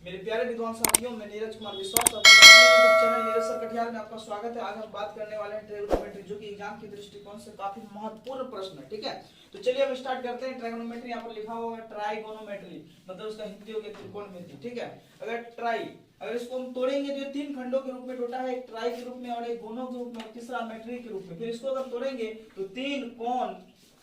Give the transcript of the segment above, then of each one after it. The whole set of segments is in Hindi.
मेरे प्यारे विद्वान साथियों, मैं नीरज कुमार विश्वास आपका YouTube channel Neeraj sir Katiyar में आपका स्वागत है। आज हम बात करने वाले हैं ट्रिग्नोमेट्री, जो कि एग्जाम के दृष्टिकोण से काफी महत्वपूर्ण प्रश्न है। ठीक है, तो चलिए अब स्टार्ट करते हैं। ट्रिग्नोमेट्री यहाँ पर लिखा हुआ है ट्राइगोनोमेट्री, मतलब उसका हिंदी हो गया त्रिकोणमिति। ठीक है, अगर इसको हम तोड़ेंगे तो ये तीन खंडों के रूप में टूटा है, एक ट्राई के रूप में और एक गोनों के रूप में और तीसरा मेट्री के रूप में। फिर इसको अगर तोड़ेंगे तो तीन कोण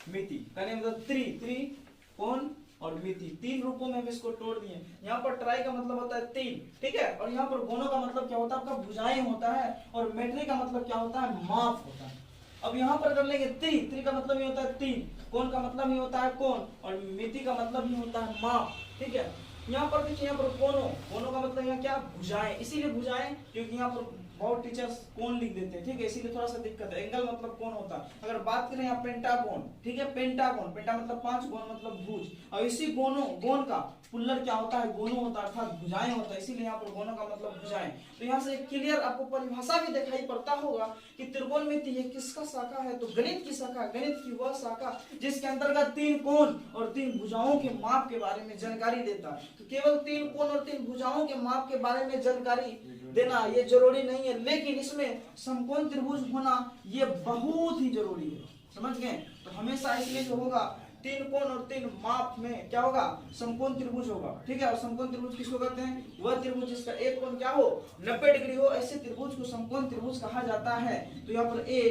मिति, कहने मतलब त्रिकोण और मिति, तीन रूपों में हम इसको तोड़ दिए। यहाँ पर ट्राई का मतलब होता है तीन, ठीक है, और यहाँ पर गोनों का मतलब क्या होता है, आपका भुजाएं होता है, और मेट्री का मतलब क्या होता है, माप होता है। अब यहाँ पर कर लेंगे त्रि का मतलब ये होता है तीन, कोण का मतलब ये होता है कोण, और मिति का मतलब ये होता है माप। ठीक है, यहाँ पर देखिए, यहाँ पर कोनों का मतलब यहाँ क्या, भुजाएं, इसीलिए भुजाएं क्योंकि यहाँ पर बहुत टीचर्स कोण लिख देते हैं। ठीक है, इसीलिए थोड़ा सा दिक्कत है। एंगल मतलब कोण होता है। अगर बात करें यहाँ पेंटागोन, ठीक है, पेंटा मतलब पांच, गोन मतलब भुज, और इसी गोन का पुल्लर क्या होता है, गोनों होता है, अर्थात भुजाएं होता है, इसीलिए यहाँ पर गोनों का मतलब भुजाएं। तो यहाँ से क्लियर आपको परिभाषा भी दिखाई पड़ता होगा कि त्रिकोणमिति ये किसका शाखा है, तो गणित की शाखा, गणित की वह शाखा जिसके अंतर्गत तीन कोण और तीन भुजाओं के माप के बारे में जानकारी देता है। तो केवल तीन कोण और तीन भुजाओं के माप के बारे में जानकारी देना ये जरूरी नहीं है, लेकिन इसमें समकोण त्रिभुज होना ये बहुत ही जरूरी है। समझ गए? तो हमेशा इसलिए जो होगा, तीन कोण और तीन माप में क्या होगा, समकोण त्रिभुज होगा। ठीक है, और समकोण त्रिभुज किसको कहते हैं, वह त्रिभुज जिसका एक कोण क्या हो, 90 डिग्री हो, ऐसे त्रिभुज को समकोण त्रिभुज कहा जाता है। तो यहाँ पर ए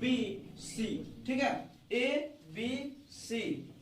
बी सी, ठीक है, ए बी सी।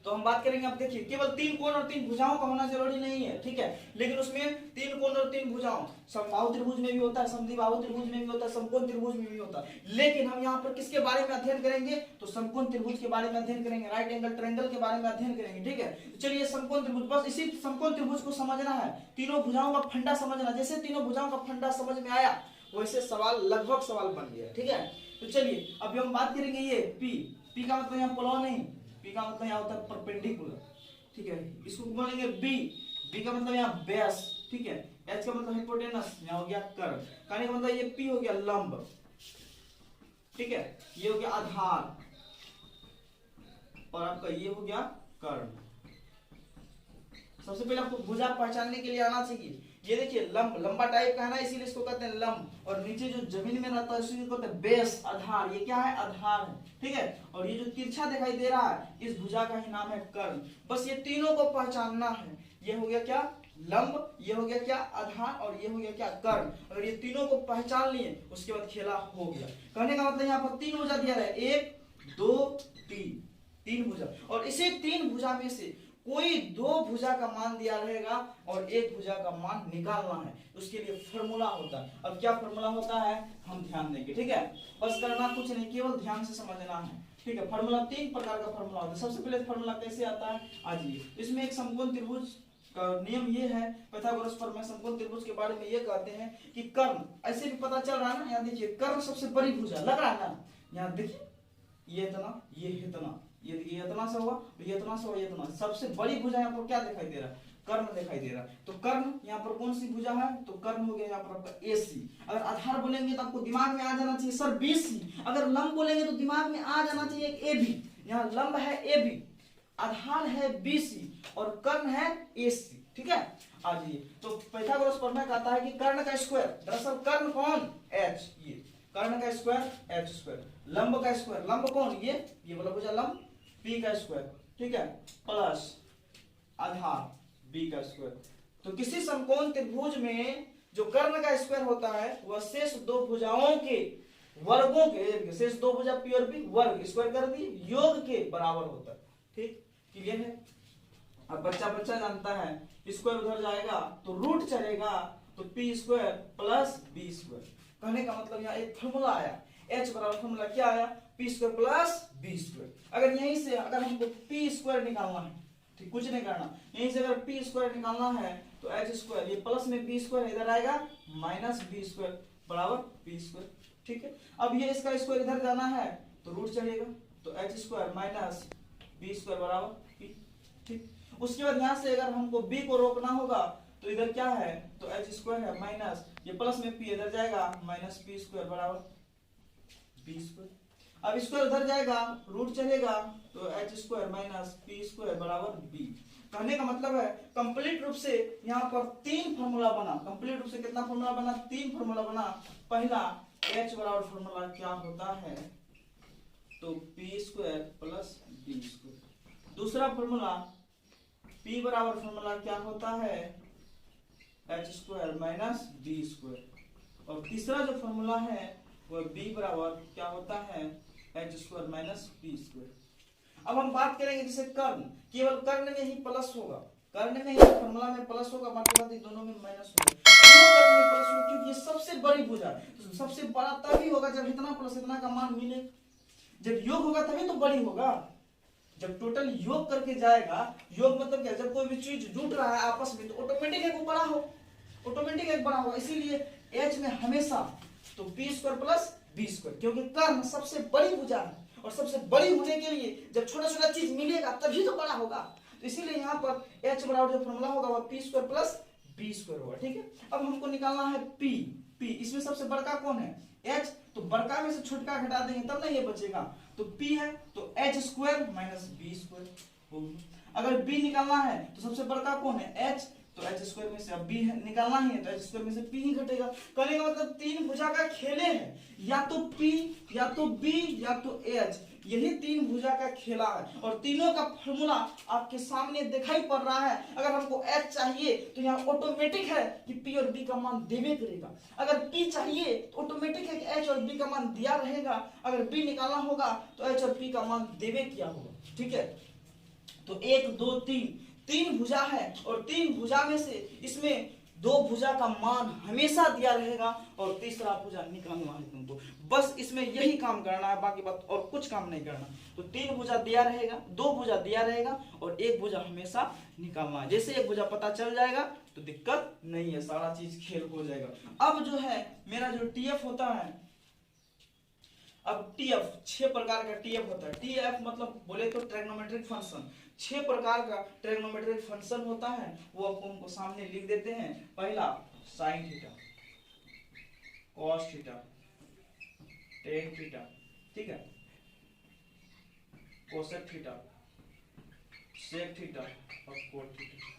तो हम बात करेंगे, अब देखिए, केवल तीन कोण और तीन भुजाओं का होना जरूरी नहीं है, ठीक है, लेकिन उसमें तीन कोण और तीन भुजाओं समबाहु त्रिभुज में भी होता है, समद्विबाहु त्रिभुज में भी होता है, समकोण त्रिभुज में भी होता है। लेकिन हम यहाँ पर किसके बारे में अध्ययन करेंगे, तो समकोण त्रिभुज के बारे में अध्ययन करेंगे, राइट एंगल ट्रायंगल के बारे में अध्ययन करेंगे। ठीक है, तो चलिए समकोण त्रिभुज, बस इसी समकोण त्रिभुज को समझना है, तीनों भुजाओं का फंडा समझना। जैसे तीनों भुजाओं का फंडा समझ में आया, वैसे सवाल लगभग सवाल बन गया। ठीक है, तो चलिए अभी हम बात करेंगे ये पी का मतलब यहाँ प्लॉ नहीं, पी का मतलब यहाँ होता है परपेंडिकुलर। ठीक है, इसको बोलेंगे बी का मतलब यहाँ बेस। ठीक है, एच का मतलब हाइपोटेनस, यहाँ हो गया कर्व, कहने का मतलब ये पी हो गया लंब। ठीक है, ये हो गया आधार, और आपका ये हो गया कर्व। सबसे पहले आपको भुजा पहचानने के लिए आना चाहिए। ये देखिए लंबा टाइप का है ना, इसीलिए इसको कहते हैं लंब, और नीचे जो जमीन में रहता है इसको कहते हैं बेस, आधार। ये क्या है, आधार है। ठीक है, और ये जो तिरछा दिखाई दे रहा है, इस भुजा का ही नाम है कर्ण। बस ये तीनों को पहचानना है। ये हो गया क्या, लंब, ये हो गया क्या, आधार, और ये हो गया क्या, कर्ण। अगर ये तीनों को पहचान लिए, उसके बाद खेला हो गया। कहने का मतलब यहाँ पर तीन भुजा दिया है, एक दो तीन भुजा, और इसे तीन भुजा में से कोई दो भुजा का मान दिया रहेगा और एक भुजा का मान निकालना है। उसके लिए फॉर्मूला होता है। अब क्या फॉर्मूला होता है, हम ध्यान देंगे। ठीक है, बस करना कुछ नहीं, केवल ध्यान से समझना है। ठीक है, फॉर्मूला तीन प्रकार का फॉर्मूला होता है। सबसे पहले फॉर्मूला कैसे आता है, आइए, इसमें एक समकोण त्रिभुज का नियम ये है, पाइथागोरस प्रमेय, समकोण त्रिभुज के बारे में ये कहते हैं कि कर्ण, ऐसे भी पता चल रहा है ना, यहाँ देखिए कर्ण सबसे बड़ी भुजा लग रहा है ना, यहाँ देखिए ये इतना, ये इतना, ये इतना सा हुआ, ये इतना सा हुआ, ये इतना, सबसे बड़ी भुजा यहाँ पर क्या दिखाई दे रहा है, कर्ण दिखाई दे रहा है। तो कर्ण यहाँ पर कौन सी भुजा है, तो कर्ण हो गया यहाँ पर आपका AC। अगर आधार बोलेंगे तो आपको दिमाग में आ जाना चाहिए सर BC। अगर लंब बोलेंगे तो दिमाग में आ जाना चाहिए एक AB। यहाँ लंब है AB, आधार है BC, और कर्ण है AC। ठीक है, आ जाइए, तो पाइथागोरस प्रमेय कहता है कि कर्ण का स्क्वायर, दरअसल कर्ण कौन, H, ये कर्ण का स्क्वायर H स्क्वायर, लंब का स्क्वायर, लंब कौन, ये वाला भुजा लंब, P का स्क्वायर, ठीक है, प्लस आधार B का स्क्वायर। तो किसी समकोण त्रिभुज में जो कर्ण का स्क्वायर होता है, वह शेष दो भुजाओं के वर्गों के, शेष दो भुजा P और B वर्ग स्क्वायर कर दी, योग के बराबर होता है। ठीक, क्लियर है? अब बच्चा जानता है, स्क्वायर उधर जाएगा तो रूट चलेगा, तो P square plus B square. कहने का मतलब यहाँ एक फॉर्मूला आया, H बराबर फॉर्मूला क्या आया, P square plus B square. अगर यहीं से अगर हमको P स्क्वायर निकालना है, ठीक, कुछ नहीं करना, यहीं से अगर P स्क्वायर निकालना है तो H स्क्वायर, ये प्लस में B स्क्वायर इधर आएगा, माइनस B स्क्वायर बराबर P स्क्वायर। ठीक है, अब ये इसका स्क्वायर इधर जाना है तो रूट चलेगा, तो H square minus B square बराबर P। ठीक, उसके बाद यहाँ से अगर हमको B को रोकना होगा तो इधर क्या है, तो H स्क्वायर है माइनस, ये प्लस में P इधर जाएगा, माइनस P स्क्वायर बराबर B स्क्वायर। अब स्क्वायर उधर जाएगा, रूट चलेगा, तो H square minus P square बराबर B। कहने का मतलब है कंप्लीट रूप से यहाँ पर 3 फार्मूला बना। कंप्लीट रूप से कितना फार्मूला बना? 3 फार्मूला बना। पहला H बराबर फार्मूला क्या होता है? तो p² प्लस b²। दूसरा फार्मूला P बराबर फार्मूला क्या होता है? h² minus b²। और तीसरा जो फार्मूला है वह B बराबर क्या होता है? h² minus b²। अब हम बात करेंगे जैसे कर्ण, केवल कर्ण में ही प्लस होगा, कर्ण में ही फार्मूला में प्लस होगा, बाकी बात दोनों में माइनस होगा। क्यों कर्ण में प्लस होगा? क्योंकि ये सबसे बड़ी भुजा है, तो सबसे बड़ा तभी होगा जब इतना प्लस इतना का मान मिले। जब योग होगा तभी तो बड़ी होगा। जब टोटल योग करके जाएगा, योग मतलब क्या? जब कोई भी चीज जुट रहा है आपस में तो ऑटोमेटिक एक बड़ा हो, ऑटोमेटिक एक बड़ा होगा। इसीलिए H में हमेशा तो p² प्लस b², क्योंकि कर्ण सबसे बड़ी भुजा है और सबसे बड़ी होने के लिए जब छोटा छोटा चीज मिलेगा तभी तो बड़ा होगा। तो इसीलिए यहाँ पर H बराबर जो फॉर्मूला होगा वह p² प्लस b² होगा। ठीक है, अब हमको निकालना है P। इसमें सबसे बड़का कौन है? H। तो बड़का में से छोटका घटा देंगे तब ना ये बचेगा। तो P है तो h² माइनस b²। अगर B निकालना है तो सबसे बड़का कौन है? H। तो h² में से अब B निकालना ही है तो h² में से P ही घटेगा। कहने का मतलब 3 भुजा का खेले है, या तो P या तो B या तो H, यही 3 भुजा का खेला है। और तीनों का फॉर्मूला आपके सामने दिखाई पड़ रहा है। अगर हमको H चाहिए तो यहाँ ऑटोमेटिक है कि P और B का मान देवे करेगा। अगर P चाहिए तो ऑटोमेटिक है कि H और B का मान दिया रहेगा। अगर B निकालना होगा तो H और P का मान देवे किया होगा। ठीक है, तो 1 2 3 भुजा है और 3 भुजा में से इसमें 2 भुजा का मान हमेशा दिया रहेगा और तीसरा भुजा निकालना है तुमको। बस इसमें यही काम करना है, बाकी बात और कुछ काम नहीं करना। तो 3 भुजा दिया रहेगा, 2 भुजा दिया रहेगा और 1 भुजा हमेशा निकालना है। जैसे 1 भुजा पता चल जाएगा तो दिक्कत नहीं है, सारा चीज खेल हो जाएगा। अब जो है मेरा जो TF होता है, अब TF 6 प्रकार का TF होता है। TF मतलब बोले तो ट्रिग्नोमेट्रिक फंक्शन। 6 प्रकार का ट्रिग्नोमेट्रिक फंक्शन होता है, वो आपको सामने लिख देते हैं। पहला sine theta, cos theta, tan theta, ठीक है, कोसेक थीटा, सेक थीटा और कोट थीटा।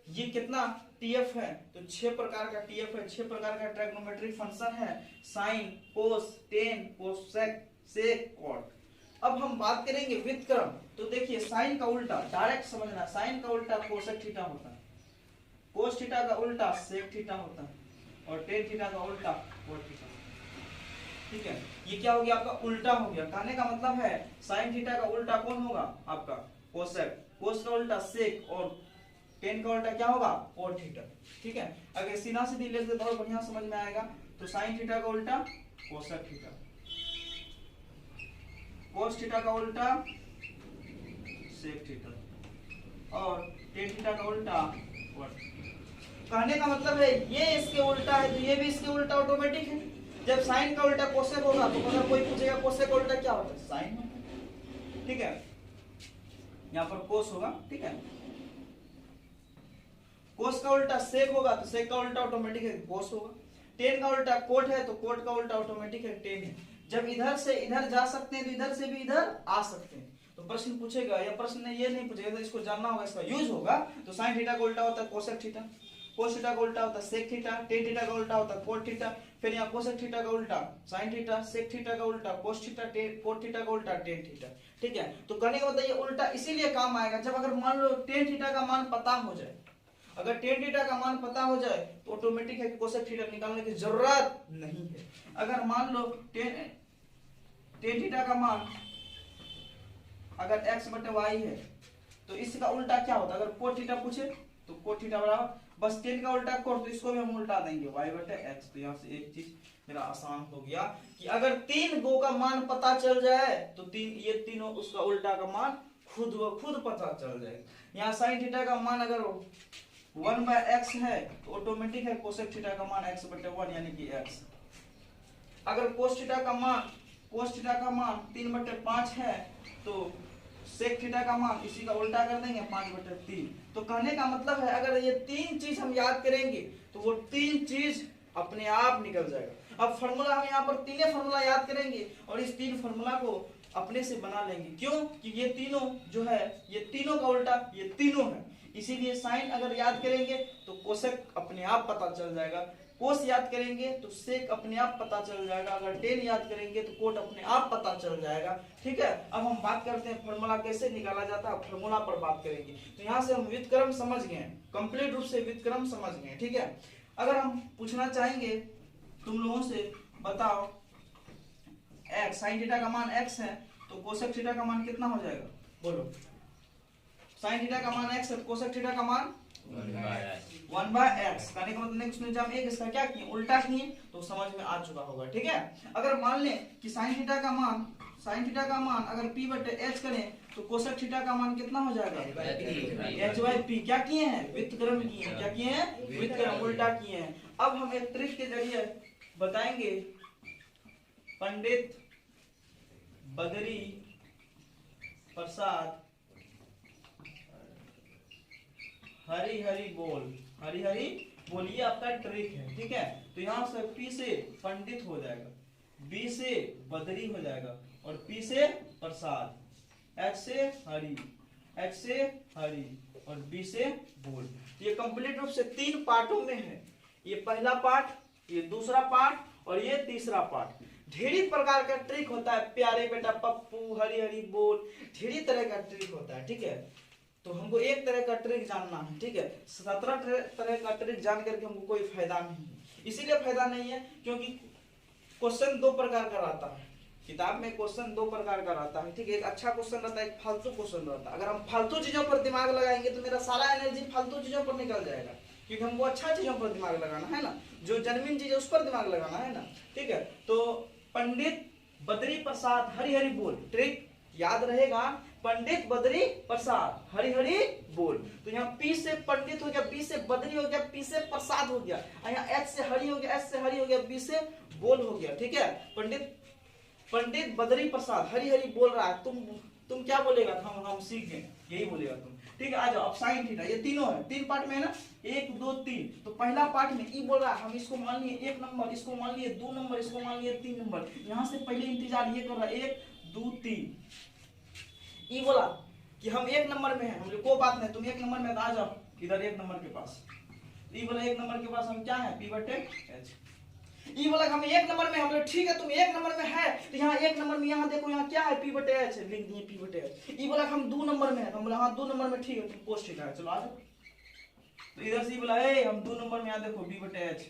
ये कितना TF है? तो 6 प्रकार का TF है, 6 प्रकार का ट्रिग्नोमेट्रिक फंक्शन है। साइन, कोस, टेन, कोसेक, सेक, कॉट। अब हम बात करेंगे व्युत्क्रम। तो देखिए साइन का उल्टा डायरेक्ट समझना, साइन का उल्टा कोसेक थीटा होता है, कोस थीटा का उल्टा सेक थीटा होता है और टेन थीटा का उल्टा कोट थीटा। ठीक है, ये क्या हो गया? आपका उल्टा हो गया। कहने का मतलब है साइन थीटा का उल्टा कौन होगा? आपका कोसेक, कोस का उल्टा सेक और टेन का उल्टा क्या होगा? Cot theta. ठीक है, अगर सीधा सीधी लिख दे तो बढ़िया समझ में आएगा। तो साइन थीटा का उल्टा कोसेक थीटा, कोस थीटा का उल्टा सेक थीटा और टेन थीटा का उल्टा कोट। कहने का मतलब है ये इसके उल्टा है तो ये भी इसके उल्टा ऑटोमेटिक है। जब साइन का उल्टा कोसेक होगा तो अगर कोई पूछेगा कोसेक का उल्टा क्या होता है? साइन होता है। ठीक है, यहाँ पर कोस होगा। ठीक है, कोस का उल्टा सेक होगा तो सेक का उल्टा ऑटोमेटिक है कोस होगा। टेन का उल्टा कोट है तो कोट का उल्टा ऑटोमेटिक है टेन है। जब इधर से इधर जा सकते हैं तो इधर से भी इधर आ सकते हैं। तो प्रश्न पूछेगा या प्रश्न ये नहीं पूछेगा तो इसको जानना होगा, इसका यूज होगा। तो साइन थीटा का उल्टा होता है कोसेक थीटा, कोस थीटा का उल्टा होता है सेक थीटा, टेन थीटा का उल्टा होता है कोट थीटा। फिर यहाँ कोसेक थीटा का उल्टा साइन थीटा, सेक थीटा का उल्टा कोस थीटा, कोट थीटा का उल्टा टेन थीटा। ठीक है, तो कहने का मतलब ये उल्टा इसीलिए काम आएगा जब अगर मान लो टेन थीटा का मान पता हो जाए। अगर टेन थीटा का मान पता हो जाए तो ऑटोमेटिक है कि कोसेक थीटा निकालने की जरूरत नहीं है। अगर मान लो टेन थीटा का मान अगर x/y है तो इसका उल्टा क्या होता है? अगर कोट थीटा पूछे तो कोट थीटा बराबर बस टेन का उल्टा कोट, तो इसको भी हम उल्टा देंगे y/x। तो यहाँ से एक चीज मेरा आसान हो गया कि अगर 3 गो का मान पता चल जाए तो ये तीनों उसका उल्टा का मान खुद व खुद पता चल जाएगा। यहाँ साइन थीटा का मान अगर 1/x है तो ऑटोमेटिक है कोसेक थीटा का मान x/1 यानी कि x। अगर कोस थीटा का मान 3/5 है तो सेक थीटा का मान इसी का उल्टा कर देंगे 5/3। तो कहने का मतलब है अगर ये 3 चीज हम याद करेंगे तो वो 3 चीज अपने आप निकल जाएगा। अब फॉर्मूला हम यहाँ पर 3 फॉर्मूला याद करेंगे और इस 3 फॉर्मूला को अपने से बना लेंगे। क्यों? कि ये तीनों जो है, ये तीनों का उल्टा ये तीनों है, इसीलिए साइन अगर याद करेंगे तो कोसेक अपने आप पता चल जाएगा, कोस याद करेंगे तो सेक अपने आप पता चल जाएगा, अगर टेन याद करेंगे तो कोट अपने आप पता चल जाएगा। ठीक है, अब हम बात करते हैं फॉर्मूला कैसे निकाला जाता है, फॉर्मूला पर बात करेंगे। तो यहाँ से हम व्युत्क्रम समझ गए, कंप्लीट रूप से व्युत्क्रम समझ गए। ठीक है, अगर हम पूछना चाहेंगे तुम लोगों से, बताओ x साइन थीटा का मान x है तो कोसेक थीटा का मान कितना हो जाएगा, बोलो। साइन थीटा का मान x है, कोसेक थीटा का मान 1/x। कहने का मतलब नेक्स्ट में जब हम एक इसका क्या किए, उल्टा किए, तो समझ में आ चुका होगा। ठीक है, अगर मान लें कि साइन थीटा का मान अगर p/h करें तो कोसेक थीटा का मान कितना हो जाएगा, h/p। क्या किए हैं, व्युत्क्रम किए हैं। क्या किए हैं, व्युत्क्रम, उल्टा किए हैं। अब हम एक ट्रिक के जरिए बताएंगे, पंडित बदरी प्रसाद हरी हरी बोल, ये आपका ट्रिक है। ठीक है, तो यहाँ से P से पंडित हो जाएगा, B से बदरी हो जाएगा, और P से प्रसाद, H से हरी, और B से बोल। ये कंप्लीट रूप से 3 पार्टों में है, ये पहला पार्ट, ये दूसरा पार्ट, और ये तीसरा पार्ट। ढेरी प्रकार का ट्रिक होता है, प्यारे बेटा पप्पू, हरी हरी बोल, ढेरी तरह का ट्रिक होता है। ठीक है, तो हमको एक तरह का ट्रिक जानना है। ठीक है, 17 तरह का ट्रिक जान करके हमको कोई फायदा नहीं है। इसीलिए फायदा नहीं है क्योंकि क्वेश्चन 2 प्रकार का रहता है, किताब में क्वेश्चन 2 प्रकार का रहता है। ठीक है, एक अच्छा क्वेश्चन रहता है, एक फालतू क्वेश्चन रहता है। अगर हम फालतू चीजों पर दिमाग लगाएंगे तो मेरा सारा एनर्जी फालतू चीजों पर निकल जाएगा, क्योंकि हमको अच्छा चीजों पर दिमाग लगाना है ना, जो जेन्युइन चीज है उस पर दिमाग लगाना है ना। ठीक है, तो पंडित बद्री प्रसाद हरी हरी बोल, ट्रिक याद रहेगा, पंडित बद्री प्रसाद हरी हरी बोल। तो यहाँ P से पंडित हो गया, B से बद्री हो गया, P से प्रसाद हो गया, यहाँ H से हरी हो गया, S से हरी हो गया, B से बोल हो गया। ठीक है, पंडित बद्री प्रसाद हरी हरी बोल रहा है, तुम क्या बोलेगा, हम सीख गए, यही बोलेगा तुम। ठीक है, आ जाओ। अब साइन थीटा, ये तीनों है, 3 पार्ट में है ना, 1 2 3। तो पहला पार्ट में ई बोल रहा है, हम इसको मान लिए 1 नंबर, इसको मान लिए 2 नंबर, इसको मान लिए 3 नंबर। यहाँ से पहले इंतजार ये कर रहा है, 1 2 3। ई बोला कि हम 1 नंबर में है, हम कोई बात नहीं, तुम 1 नंबर में आ जाओ इधर 1 नंबर के पास। ई बोला 1 नंबर के पास हम क्या है, p/h। ई बोला हम 1 नंबर में, हम बोले ठीक है तुम 1 नंबर में है, तो यहाँ 1 नंबर में, यहाँ देखो यहाँ क्या है, p/h, लिख दिए p/h। ई बोला हम 2 नंबर में है, हम बोला हाँ 2 नंबर में ठीक है, तुम कोस थीटा है, चलो आ जाओ। तो इधर से बोला हम 2 नंबर में, यहाँ देखो p/h।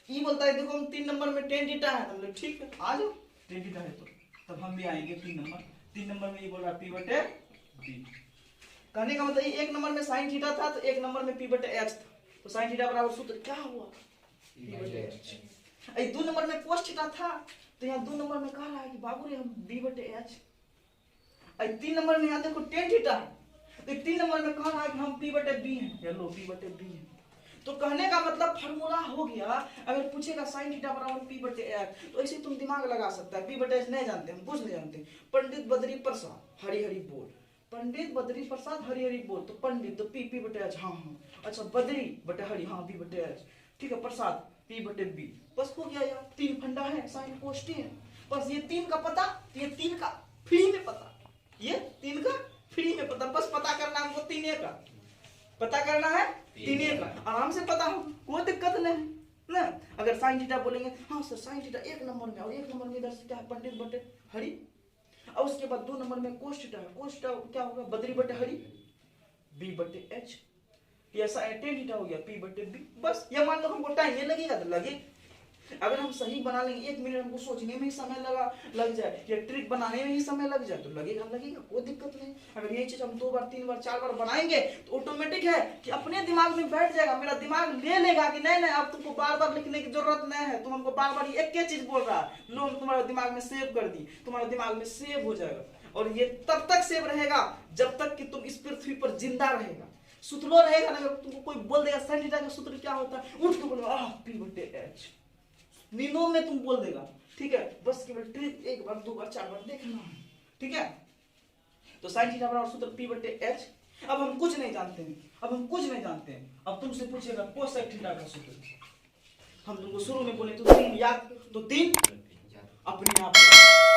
ई बोलता है देखो हम 3 नंबर में tan थीटा है, हम बोले ठीक है आ जाओ, tan थीटा है तो तब हम भी आएंगे 3 नंबर में। ये बोल रहा p/b। कहने का मतलब 1 नंबर में साइन थीटा था तो 1 नंबर में p/h था, तो साइन थीटा बराबर सूत्र क्या हुआ, p/h। 2 नंबर में कोस थीटा था तो यहाँ 2 नंबर में कह रहा है कि बाबू रे हम b/h। 3 नंबर में यहाँ देखो tan थीटा है, तो 3 नंबर में कह रहा है कि हम p/b हैं, चलो p/b है। तो कहने का मतलब फार्मूला हो गया। अगर पूछेगा साइन थीटा बराबर p/h तो ऐसे तुम दिमाग लगा सकता है। p/h नहीं जानते, हम कुछ नहीं जानते। पंडित बद्री प्रसाद हरी हरी बोल, पंडित बद्री प्रसाद हरी हरी बोल, तो पंडित तो p/h, हाँ अच्छा, बद्री बटे हरी, हाँ p/h, ठीक है, प्रसाद p/b। बस हो गया यार, 3 फंडा है, साइन कोष्टी है, बस ये 3 का पता, ये 3 का फ्री में पता, ये 3 का फ्री में पता, बस पता करना हमको 3 का पता करना है, 3 का आराम से पता हो, कोई दिक्कत नहीं ना। अगर साइन थीटा बोलेंगे, हाँ सर साइन थीटा 1 नंबर में, और 1 नंबर में इधर से क्या है, पंडित बटे हरी, और उसके बाद 2 नंबर में कोस थीटा है, कोस थीटा क्या होगा, बद्री बटे हरी b/h, ऐसा tan थीटा हो गया p/b। बस ये मान लो हमको टाइम ये लगेगा तो लगे, अगर हम सही बना लेंगे 1 मिनट हमको सोचने में ही समय लग जाए, या ट्रिक बनाने में ही समय लग जाए तो लगेगा, कोई दिक्कत नहीं। अगर ये चीज हम 2 बार 3 बार 4 बार बनाएंगे तो ऑटोमेटिक है कि अपने दिमाग में बैठ जाएगा, मेरा दिमाग ले लेगा कि नहीं अब तुमको बार बार लिखने की जरूरत नहीं है, तुम हमको बार बार एक ही चीज बोल रहा है, लो तुम्हारे दिमाग में सेव कर दी, तुम्हारे दिमाग में सेव हो जाएगा। और ये तब तक सेव रहेगा जब तक कि तुम इस पृथ्वी पर जिंदा रहेगा, सुतलो रहेगा ना। तुमको कोई बोल देगा साइन थीटा का सूत्र क्या होता है, उठ के बोलो p/h, नींदों में तुम बोल देगा, ठीक है। बस केवल ट्रिक 1 बार 2 बार 4 बार देखना है, ठीक है। तो साइन थीटा बराबर सूत्र p/h। अब हम कुछ नहीं जानते हैं, अब तुमसे पूछेगा कोसेक थीटा का सूत्र, हम तुमको शुरू में बोले तो 3 याद, तो 3 अपने आप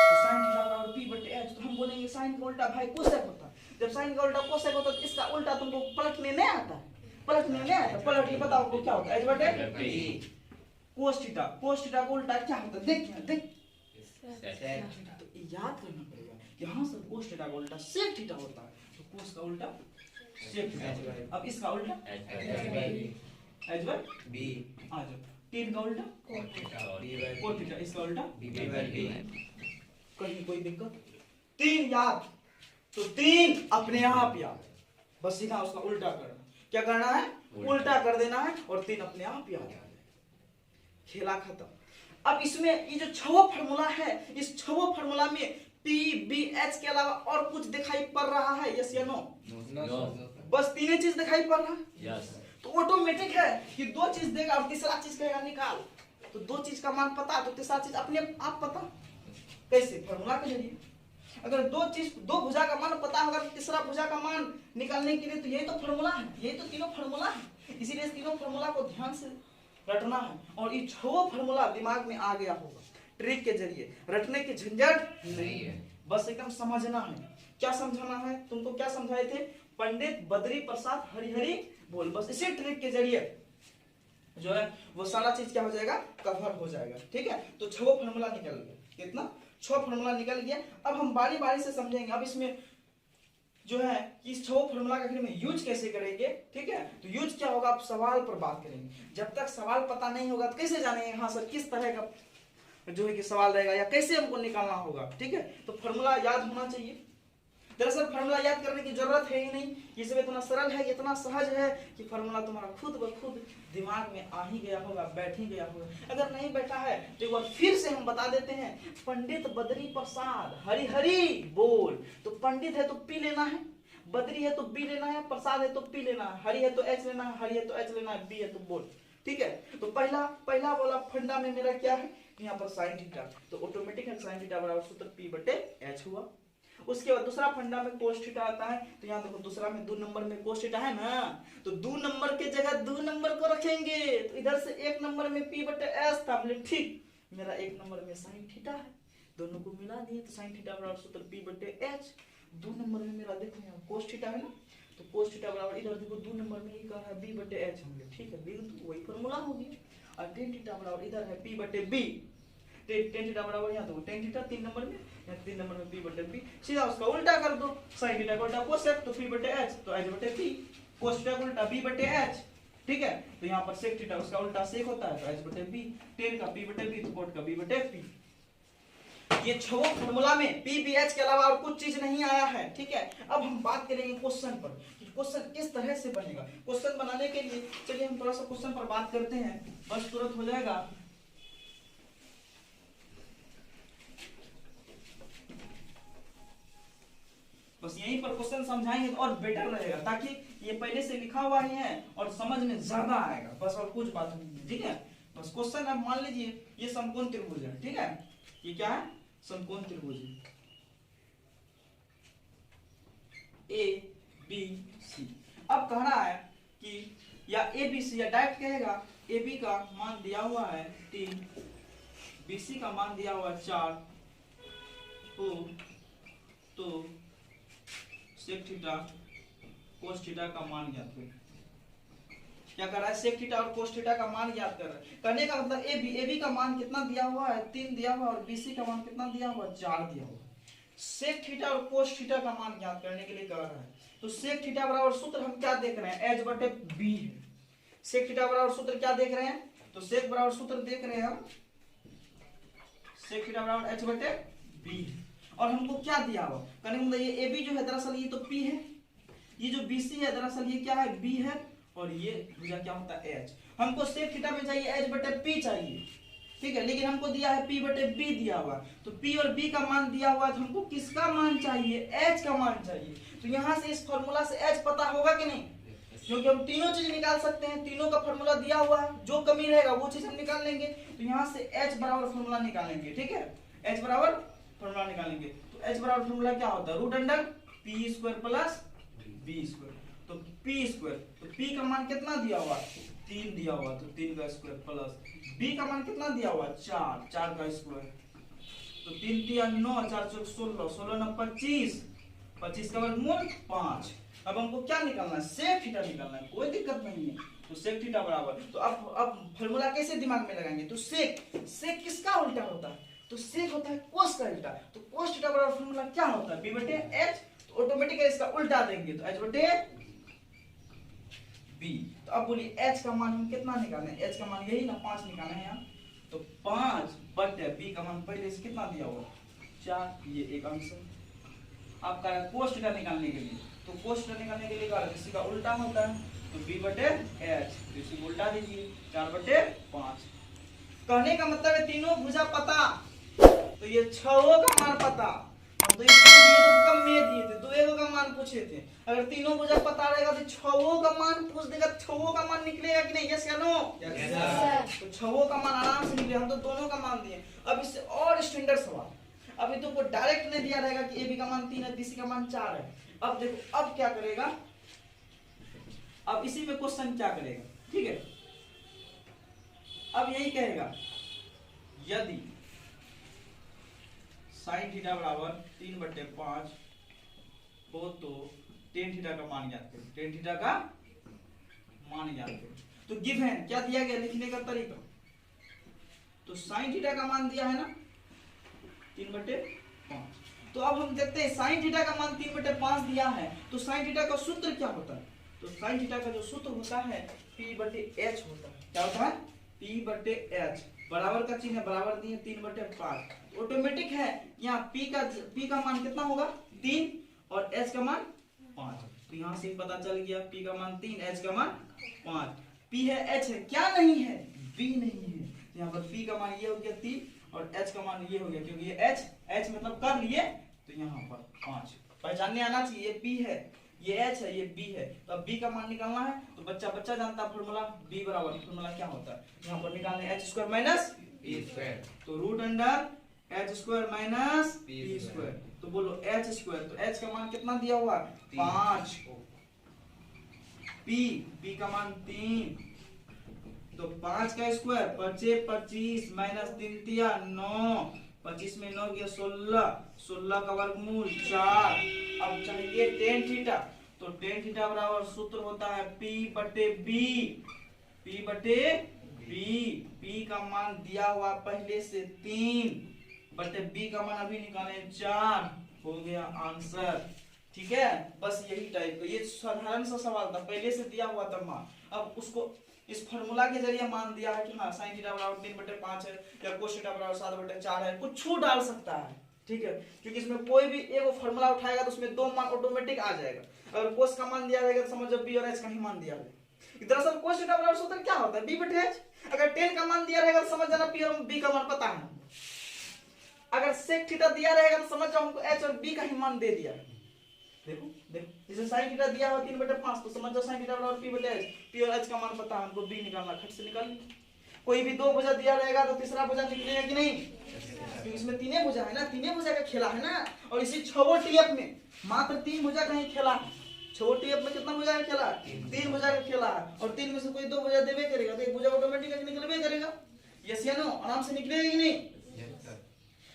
तो साइन थीटा बराबर p बटे h। तो हम बोलेंगे साइन का उल्टा भाई कोसेक होता है। जब साइन का उल्टा कोसेक होता है तो इसका उल्टा तुमको पलटने नहीं आता है, पलटने नहीं आता, पलट के बताओ आपको क्या होता है, h बटे p। कोस थीटा का उल्टा क्या होता है, देख तो याद करना पड़ेगा, यहाँ से कोस थीटा का उल्टा सेक थीटा होता है, तो कोस का उल्टा सेक थीटा। अब इसका उल्टा h बाय b आ जाओ, तीन का उल्टा कोस थीटा, इसका उल्टा b बाय b। कहीं कोई दिक्कत? तीन याद, तो तीन अपने आप याद, बस सीधा उसका उल्टा करना। क्या करना है, उल्टा कर देना है और तीन अपने आप याद आ जाए, खेला खत्म। अब इसमें ये जो छवा फार्मूला है, इस छवा फार्मूला में P B H के अलावा और कुछ दिखाई पड़ रहा है, यस या नो? बस तीन चीज दिखाई पड़ रहा है। यस। तो ऑटोमेटिक है कि दो चीज देगा और तीसरा चीज कहेगा निकाल। तो दो चीज का मान पता तो तीसरा चीज अपने आप पता। कैसे? फार्मूला के जरिए। अगर दो भुजा का मान पता होगा तो तीसरा भुजा का मान निकालने के लिए तो यही तो फार्मूला है, यही तो तीनों फार्मूला है। इसीलिए तीनों फार्मूला को ध्यान से रटना है और ये छो फार्मूला दिमाग में आ गया होगा ट्रिक के जरिए, रटने की झंझट नहीं है, बस एकदम समझना है। क्या समझाना है तुमको? क्या समझाए थे? पंडित बद्री प्रसाद हरिहरि बोल। बस इसी ट्रिक के जरिए जो है वो सारा चीज क्या हो जाएगा, कवर हो जाएगा। ठीक है, तो छो फार्मूला निकल गया। कितना? 6 फार्मूला निकल गया। अब हम बारी बारी से समझेंगे। अब इसमें जो है इस 6 फार्मूला का आखिर में यूज कैसे करेंगे। ठीक है, तो यूज क्या होगा, आप सवाल पर बात करेंगे। जब तक सवाल पता नहीं होगा तो कैसे जानेंगे हाँ सर किस तरह का जो है कि सवाल रहेगा या कैसे हमको निकालना होगा। ठीक है, तो फार्मूला याद होना चाहिए। दरअसल फार्मूला याद करने की जरूरत है ही नहीं, ये सब इतना सरल है, इतना सहज है कि फार्मूला तुम्हारा खुद ब खुद दिमाग में आ ही गया होगा, बैठ ही गया होगा। अगर नहीं बैठा है तो एक बार फिर से हम बता देते हैं। पंडित बद्री प्रसाद हरिहरि बोल। तो पंडित है तो पी लेना है, बद्री है तो बी लेना है, प्रसाद है तो पी लेना है, हरि है तो एच लेना है, हरि है तो एच लेना है, बी है तो बोल। ठीक है, तो पहला वाला फंडा में मेरा क्या है, यहाँ पर साइन थीटा, तो ऑटोमेटिक है साइन थीटा बराबर सूत्र p बटे h हुआ। उसके बाद दूसरा फंडा में कोस थीटा आता है, तो यहाँ देखो दूसरा में 2 नंबर में कोस थीटा है ना, तो 2 नंबर के जगह 2 नंबर को रखेंगे। तो इधर से 1 नंबर में p बटे s था, बोले ठीक, मेरा 1 नंबर में साइन थीटा है, दोनों को मिला दिए तो साइन थीटा बराबर सूत्र p बटे h। 2 नंबर में मेरा देखो यहाँ कोस थीटा है ना, तो कोस थीटा बराबर इधर देखो 2 नंबर में ये कह रहा है b बटे h, हम बोले ठीक है, तो वही फार्मूला हो गया। और tan थीटा बराबर इधर है p बटे b, tan थीटा बराबर यहाँ तो tan थीटा 3 नंबर में, यहाँ 3 नंबर में p बटे b, सीधा उसका उल्टा कर दो। sin थीटा का उल्टा कोसेक, तो p बटे h, तो h बटे p, cos थीटा का उल्टा b बटे h। ठीक है, तो यहाँ पर sec थीटा उसका उल्टा sec होता है, तो h बटे b, tan का p बटे b, तो cot का b बटे p। ये छो फार्मूला में p b h के अलावा और कुछ चीज नहीं आया है। ठीक है, अब हम बात करेंगे क्वेश्चन पर, क्वेश्चन किस तरह से बनेगा। क्वेश्चन बनाने के लिए चलिए हम थोड़ा सा क्वेश्चन पर बात करते हैं, बस तुरंत हो जाएगा। बस यहीं पर क्वेश्चन समझाएंगे तो और बेटर रहेगा, ताकि ये पहले से लिखा हुआ ही है और समझ में ज्यादा आएगा, बस और कुछ बात नहीं है। ठीक है, बस क्वेश्चन अब मान लीजिए ये समकोण त्रिभुज है। ठीक है, ये क्या है, समकोण त्रिभुज ए बी सी। अब कह रहा है कि या ए बी सी, या डायरेक्ट कहेगा ए बी का मान दिया हुआ है 3, बी सी का मान दिया हुआ है 4 हो तो सेक थीटा कोस थीटा का मान ज्ञात करें। क्या कर रहा है, सेक थीटा और कोस थीटा का मान ज्ञात कर रहा है। करने का मतलब ए बी का मान कितना दिया हुआ है, 3 दिया हुआ, और बी सी का मान कितना दिया हुआ, 4 दिया हुआ। सेक थीटा और कोस थीटा का मान ज्ञात करने के लिए कह रहा है। तो सेक थीटा बराबर सूत्र हम क्या देख रहे हैं, h बटे b है। सेक थीटा बराबर सूत्र क्या देख रहे हैं, तो सेक बराबर सूत्र देख रहे हैं हम, सेक थीटा बराबर h बटे b है। और हमको क्या दिया हुआ, कहने का मतलब ये AB जो है दरअसल ये तो P है, ये जो BC है दरअसल ये क्या है, B है, और ये भुजा क्या होता है, H। हमको सेक थीटा में चाहिए H बटे P चाहिए। ठीक है, लेकिन हमको दिया है P बटे B दिया हुआ, तो P और B का मान दिया हुआ, तो हमको किसका मान चाहिए, H का मान चाहिए। तो यहाँ से इस फॉर्मूला से H पता होगा कि नहीं, क्योंकि हम तीनों चीज निकाल सकते हैं, तीनों का फॉर्मूला दिया हुआ है, जो कमी रहेगा वो चीज हम निकाल लेंगे। तो यहाँ से H बराबर फॉर्मूला निकालेंगे। ठीक है, H बराबर फॉर्मूला निकालेंगे, तो h बराबर फॉर्मूला क्या होता है, root under p square plus b square. तो p स्क्वायर, तो p का मान कितना दिया हुआ, 3 दिया हुआ, तो 3 का स्क्वायर प्लस b का मान कितना दिया हुआ, 4 का स्क्वायर, तो 3 तिया 9, 4 चौक 16, 16 9 25, 25 का वर्गमूल 5। अब हमको क्या निकालना है? सेक थीटा निकालना है, कोई दिक्कत नहीं है। तो सेक थीटा बराबर, तो अब फॉर्मूला कैसे दिमाग में लगाएंगे? तो सेक किसका उल्टा होता है? तो सेक होता है कोस का उल्टा। तो कोस थीटा बराबर फॉर्मूला क्या होता है? b/h। तो ऑटोमेटिकली इसका उल्टा देंगे तो h/b। तो अब बोलिए h का मान हम कितना निकालें? h का मान यही ना 5 निकाले हैं यहाँ। तो 5/b का मान पहले से कितना दिया हुआ? 4। ये एक आंसर आपका कोस थीटा निकालने के लिए। तो कोस थीटा निकालने के लिए इसी का उल्टा होता है, तो b/h, तो इसी को उल्टा दीजिए 4/5। कहने का मतलब है तीनों भुजा पता, तो ये 6 का मान पता। हम तो इसको दिए तो कम में दिए थे, 2 का मान पूछे थे। अगर तीनों भुजा पता रहेगा तो 6 का मान पूछ देगा, 6 का मान निकलेगा कि नहीं? यस या नो? यस। तो 6 का मान आराम से निकले। हम तो दोनों का मान दिए। अब इससे और स्टैंडर्ड सवाल, अभी तुमको डायरेक्ट नहीं दिया रहेगा कि ए बी का मान 3 है, बी सी का मान 4 है। अब देखो अब क्या करेगा, अब इसी में क्वेश्चन क्या करेगा, ठीक है? अब यही कहेगा यदि साइन थीटा बराबर 3/5 हो तो टेन थीटा का मान याद करें। टेन थीटा का मान याद करें। तो गिवन क्या दिया गया लिखने का तरीका, तो साइन थीटा का मान दिया है ना 3/5। तो अब हम देखते हैं साइन थीटा का मान 3/5 दिया है, तो साइन थीटा का सूत्र क्या होता है? तो साइन थीटा का जो सूत्र होता है p/h होता है। क्या होता है? p/h। बराबर का चिन्ह बराबर दिए 3/5। ऑटोमेटिक है यहाँ p का मान कितना होगा? 3 और h का मान 5। तो यहाँ से पता चल गया p का मान 3, h का मान 5। p है h है, क्या नहीं है? b नहीं है। यहाँ पर p का मान ये हो गया 3 और h का मान ये हो गया, क्योंकि ये h मतलब कर लिए, तो यहाँ पर 5 पहचानने आना चाहिए। ये p है, ये h है, ये b है। तो अब b का मान निकालना है, तो बच्चा जानता है फॉर्मूला। b बराबर फॉर्मूला क्या होता है? यहाँ पर निकालने h² माइनस p², तो root under h² minus p²। तो बोलो h², तो h का मान कितना दिया हुआ? 5। p का मान 3, तो 5 का स्क्वायर 5 25 माइनस 3 तिया 9, 25 में 9 गया 16, 16 का वर्गमूल 4। अब चाहिए टेन थीटा, तो टेन थीटा बराबर सूत्र होता है p/b। p का मान दिया हुआ पहले से 3/b का मान अभी निकाले 4, हो गया आंसर। ठीक है, बस यही टाइप का ये साधारण सा सवाल था, पहले से दिया हुआ था मान। अब उसको इस फार्मूला के जरिए मान दिया है कि हाँ साइन थीटा बराबर 3/5 है या कोस थीटा बराबर 7/4 है, कुछ छू डाल सकता है। ठीक है, क्योंकि इसमें कोई भी एक फार्मूला उठाएगा तो उसमें 2 मान ऑटोमेटिक आ जाएगा। अगर कोस का मान दिया रहेगा तो समझ जब बी और एच का ही मान दिया रहेगा। दरअसल कोस थीटा बराबर सूत्र क्या होता है? b/h। अगर टेन का मान दिया रहेगा तो समझ जाना पी और बी का मान पता है। अगर सेक थीटा दिया रहेगा तो समझ जाओ हमको एच और बी का ही मान दे दिया। देखो जैसे साइन थीटा दिया हुआ 3/5, तो समझ जाओ साइन थीटा बराबर p/h। p और h का मान पता है हमको, b निकालना, खट से निकाल। कोई भी 2 भुजा दिया रहेगा तो तीसरा भुजा निकलेगा कि नहीं? क्योंकि इसमें 3 भुजा है ना, 3 भुजा का खेला है ना। और इसी 6 टीएफ में मात्र 3 भुजा का ही खेला है। 6 टीएफ में कितना भुजा का खेला है? 3 भुजा का खेला है। और 3 में से कोई 2 भुजा देवे करेगा तो एक भुजा ऑटोमेटिक निकलबे करेगा। यस या नो? आराम से निकलेगा कि नहीं?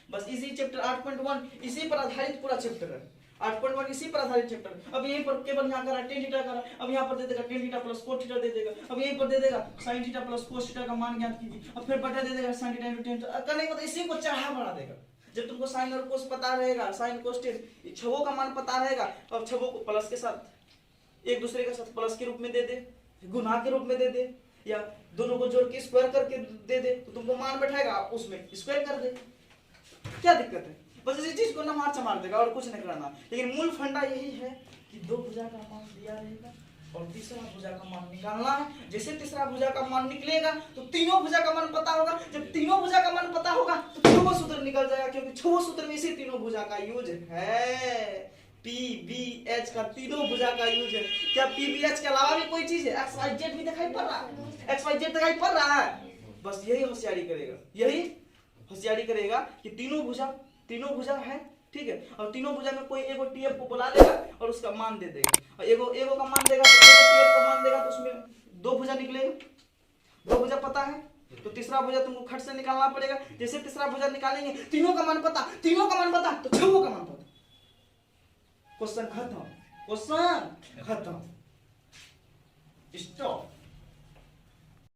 बस इसी चैप्टर 8.1 इसी पर आधारित पूरा चैप्टर है। 8.1 इसी पर आधारित चैप्टर। अब यहीं पर केवल यहाँ करा टेन थीटा करा, अब यहाँ पर दे देगा tan theta plus cos theta दे देगा। अब यहीं पर दे देगा sine theta plus cos theta का मान ज्ञात कीजिए, अब फिर बटा दे देगा साइन थीटा इनटू टेन। करने के बाद इसी को चढ़ा बढ़ा देगा। जब तुमको साइन और कोस पता रहेगा, साइन कोस टेन, छवों का मान पता रहेगा, तो अब छवों को प्लस के साथ एक दूसरे के साथ प्लस के रूप में दे दे, गुना के रूप में दे दे, या दोनों को जोड़ के स्क्वायर करके दे दे, तो तुमको मान बैठाएगा, उसमें स्क्वायर कर दे। क्या दिक्कत है? बस इसी चीज को ना मार चमार देगा और कुछ नहीं करना। लेकिन मूल फंडा यही है कि 2 भुजा का मान दिया रहेगा और तीसरा भुजा का मान निकालना है। जैसे तीसरा भुजा का मान निकलेगा तो तीनों भुजा का मान पता होगा। जब तीनों भुजा का मान पता होगा तो छवो सूत्र निकल जाएगा, क्योंकि छवो सूत्र में इसी तीनों भुजा का यूज है। p/b/h का तीनों भुजा का यूज है। क्या p/b/h के अलावा भी कोई चीज है? x y z भी दिखाई पड़ रहा है, x y z दिखाई पड़ रहा है। बस यही होशियारी करेगा, यही होशियारी करेगा कि तीनों भुजा है। ठीक है, और तीनों भुजा में कोई एगो टीएफ को बुला लेगा और उसका मान दे देगा, और एगो का मान देगा तो एगो टीएफ का मान देगा, तो उसमें 2 भुजा निकलेगा। 2 भुजा पता है तो तीसरा भुजा तुमको खट से निकालना पड़ेगा। जैसे तीसरा भुजा निकालेंगे, तीनों का मान पता, तीनों का मान पता, तो छवों का मान पता। क्वेश्चन खत्म, क्वेश्चन खत्म, स्टॉप।